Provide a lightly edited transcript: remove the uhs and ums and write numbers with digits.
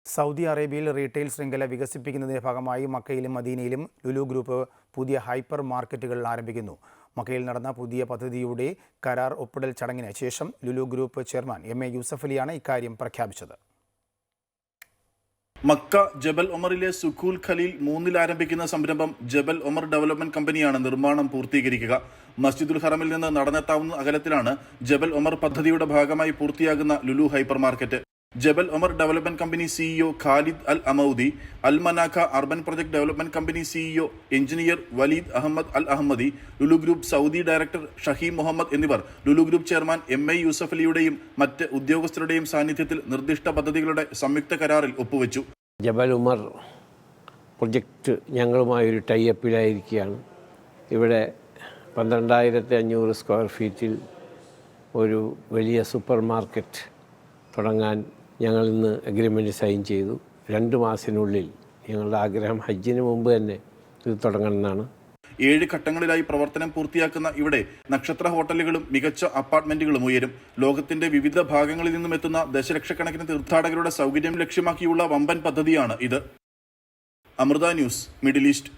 Saudi അറേബ്യയിൽ retail ശൃംഖല വികസിപ്പിക്കുന്നതിന്റെ ഭാഗമായി മക്കയിലും മദീനയിലും ലുലു ഗ്രൂപ്പ് പുതിയ ഹൈപ്പർ മാർക്കറ്റുകൾ ആരംഭിക്കുന്നു. മക്കയിൽ നടന്ന പുതിയ പദ്ധതിയുടെ കരാർ ഒപ്പിടൽ ചടങ്ങിന് ശേഷം ലുലു ഗ്രൂപ്പ് ചെയർമാൻ എം.എ. യൂസഫ് അലിയാണ് ഇക്കാര്യം പ്രഖ്യാപിച്ചത്. മക്ക ജബൽ ഒമറിലെ സുഖൂൽ ഖലീൽ 3 ആരംഭിക്കുന്ന സംരംഭം ജബൽ ഒമർ ഡെവലപ്മെന്റ് കമ്പനിയാണ് നിർമ്മാണം പൂർത്തീകരിക്കുക. മസ്ജിദുൽ ഹറമിൽ നിന്ന് നടന്നെത്താവുന്ന അകലത്തിലാണ് ജബൽ ഒമർ പദ്ധതിയുടെ ഭാഗമായി പൂർത്തിയാകുന്ന Lulu hypermarket. Jabal Omar development company CEO Khalid Al Amoudi, Al Manakha urban project development company CEO engineer Waleed Ahmed Al Ahmadi, Lulu group Saudi director Shaheem Muhammad എന്നിവർ ലുലു ഗ്രൂപ്പ് ചെയർമാൻ എം.എ. യൂസഫ് അലിയുടെയും മറ്റ് ഉദ്യോഗസ്ഥരുടെയും സാന്നിധ്യത്തിൽ നിർദ്ദിഷ്ട പദ്ധതികളുടെ സംയുക്ത കരാറിൽ ഒപ്പുവെച്ചു. ജബൽ ഉമർ പ്രൊജക്റ്റ് ഞങ്ങളുമായൊരു ടൈഅപ്പിലായിരിക്കുകയാണ്. ഇവിടെ 12,500 സ്ക്വയർ ഫീറ്റിൽ ഒരു വലിയ സൂപ്പർ മാർക്കറ്റ് തുടങ്ങാൻ ഞങ്ങൾ ഇന്ന് അഗ്രിമെൻ്റ് സൈൻ ചെയ്തു. 2 മാസത്തിനുള്ളിൽ ഞങ്ങളുടെ ആഗ്രഹം ഹജ്ജിന് മുമ്പ് തന്നെ ഇത് തുടങ്ങണമെന്നാണ്. 7 ഘട്ടങ്ങളിലായി പ്രവർത്തനം പൂർത്തിയാക്കുന്ന ഇവിടെ നക്ഷത്ര ഹോട്ടലുകളും മികച്ച അപ്പാർട്ട്മെന്റുകളും ഉയരും. ലോകത്തിന്റെ വിവിധ ഭാഗങ്ങളിൽ നിന്നും എത്തുന്ന ദശലക്ഷക്കണക്കിന് തീർത്ഥാടകരുടെ സൗകര്യം ലക്ഷ്യമാക്കിയുള്ള വമ്പൻ പദ്ധതിയാണ് ഇത്. Amrita news, Middle east.